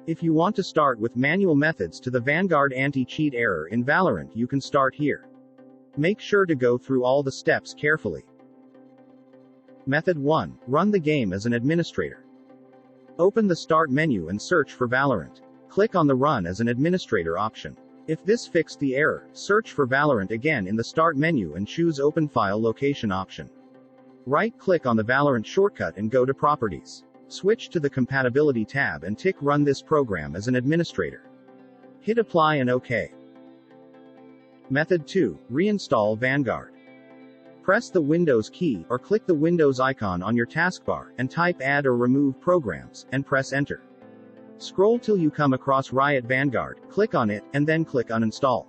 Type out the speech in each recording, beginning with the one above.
If you want to start with manual methods to the Vanguard Anti Cheat error in Valorant, you can start here. Make sure to go through all the steps carefully. Method 1. Run the game as an administrator. Open the Start menu and search for Valorant. Click on the Run as an Administrator option. If this fixed the error, search for Valorant again in the Start menu and choose Open File Location option. Right-click on the Valorant shortcut and go to Properties. Switch to the Compatibility tab and tick Run this program as an administrator. Hit Apply and OK. Method 2. Reinstall Vanguard. Press the Windows key, or click the Windows icon on your taskbar, and type Add or Remove Programs, and press Enter. Scroll till you come across Riot Vanguard, click on it, and then click Uninstall.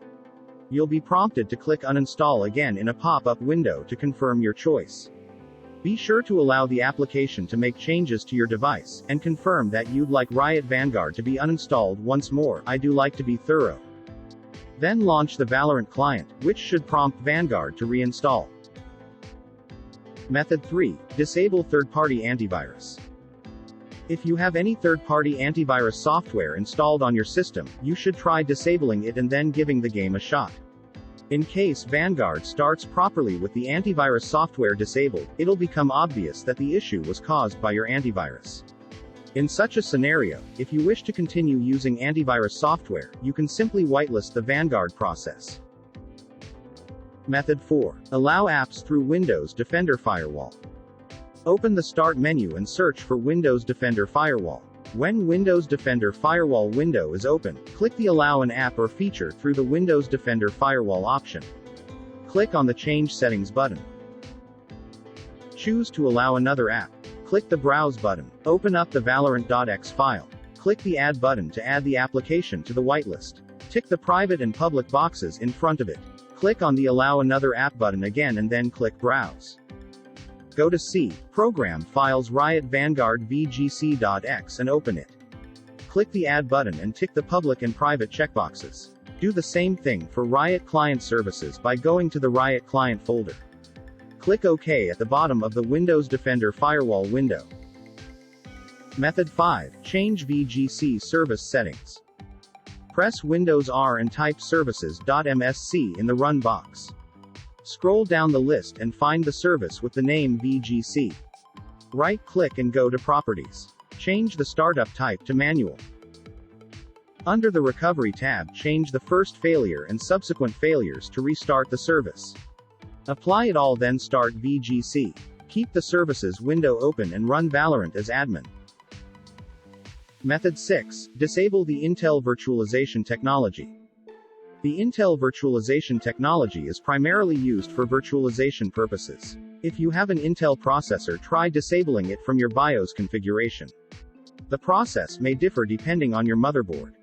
You'll be prompted to click Uninstall again in a pop-up window to confirm your choice. Be sure to allow the application to make changes to your device, and confirm that you'd like Riot Vanguard to be uninstalled once more. I do like to be thorough. Then launch the Valorant client, which should prompt Vanguard to reinstall. Method 3. Disable third-party antivirus. If you have any third-party antivirus software installed on your system, you should try disabling it and then giving the game a shot. In case Vanguard starts properly with the antivirus software disabled, it'll become obvious that the issue was caused by your antivirus. In such a scenario, if you wish to continue using antivirus software, you can simply whitelist the Vanguard process. Method 4. Allow apps through Windows Defender Firewall. Open the Start menu and search for Windows Defender Firewall. When Windows Defender Firewall window is open, click the Allow an app or feature through the Windows Defender Firewall option. Click on the Change Settings button. Choose to allow another app. Click the Browse button. Open up the Valorant.exe file. Click the Add button to add the application to the whitelist. Tick the private and public boxes in front of it. Click on the Allow Another App button again and then click Browse. Go to C, Program Files Riot Vanguard VGC.exe and open it. Click the Add button and tick the public and private checkboxes. Do the same thing for Riot Client Services by going to the Riot Client folder. Click OK at the bottom of the Windows Defender Firewall window. Method 5. Change VGC service settings. Press Windows R and type services.msc in the Run box. Scroll down the list and find the service with the name VGC. Right-click and go to Properties. Change the startup type to Manual. Under the Recovery tab, change the first failure and subsequent failures to restart the service. Apply it all, then start VGC. Keep the Services window open and run Valorant as admin. Method 6. Disable the Intel Virtualization technology. The Intel Virtualization technology is primarily used for virtualization purposes. If you have an Intel processor, try disabling it from your BIOS configuration. The process may differ depending on your motherboard.